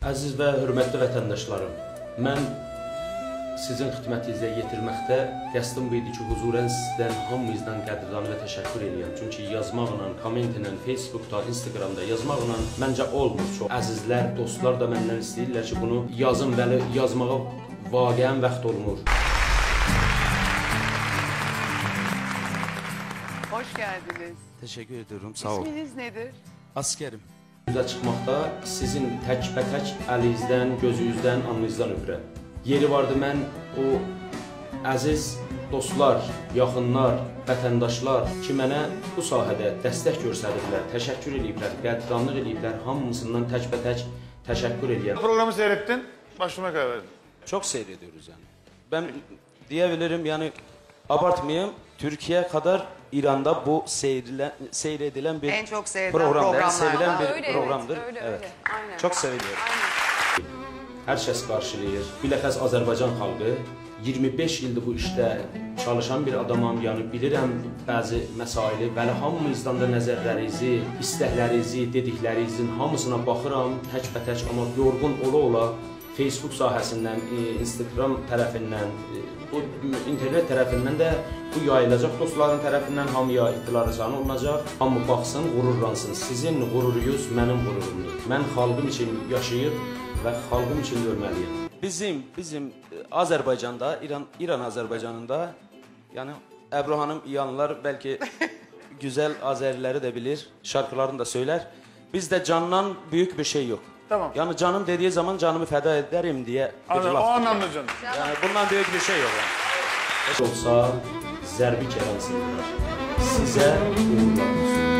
Əziz və hörmətli vətəndaşlarım, mən sizin xidmətinizə yetirməkdə qəsdim bu idi ki, huzurən sizdən hamımızdan qədrdan və təşəkkür edirəm. Çünki yazmaqla, kommentlə, Facebookda, Instagramda yazmaqla məncə olmur çox. Əzizlər, dostlar da məndən istəyirlər ki, bunu yazın, bəli, yazmağa vaqəən vaxt olmur. Hoş geldiniz. Teşekkür ediyorum, sağ olun. İsminiz nedir? Askerim. Üzə çıxmaqda sizin tək-bətək əlinizdən, gözünüzdən, alnınızdan öpürəm. Yeri vardı mən o əziz dostlar, yaxınlar, vətəndaşlar ki, mənə bu sahədə dəstək göstərdilər, təşəkkür ediblər, qədranlıq ediblər, hamısından tək-bətək təşəkkür edirəm. Programı seyrettin, başlamaya karar verdin. Çok seyrediyoruz yani. Ben diyebilirim yani abartmayayım, Türkiye kadar İran'da bu seyredilen bir En çok seyredilen programdır. Yani programlardan. sevilen bir Öyle, programdır. öyle, Evet. öyle. Aynen. Çok seviliyor. Aynen. Hər kəs qarşılayır. Biləxəz Azərbaycan xalqı 25 ildir bu işdə çalışan bir adamam, yəni bilirəm bəzi məsaili, bəli hamımızdan da nəzərlərinizi, istəklərinizi, dediklərinizin hamısına baxıram tək-bətək, amma yorğun ola-ola Facebook sahəsindən, Instagram tərəfindən, bu internet tərəfindən də bu yayılacaq, dostların tərəfindən hamıya itibarı olunacaq. Hamı baxsın, qürurlansın. Sizin qürurunuz mənim qürurumdur. Mən xalqım üçün yaşayır və xalqım üçün ölməliyəm. Bizim Azərbaycanda, İran Azərbaycanında, yəni Əbru xanım, İyanlılar bəlkə gözəl Azəriləri də bilir, şarkılarını da söylər. Bizdə candan büyük bir şey yox. Tamam. Yani canım dediği zaman canımı feda ederim diye bir Anladım, laf. o anlamda canım. Yani bundan büyük bir şey yok yani. Olsa zərbi kərəmsinlər. Sizə uğurlar olsun.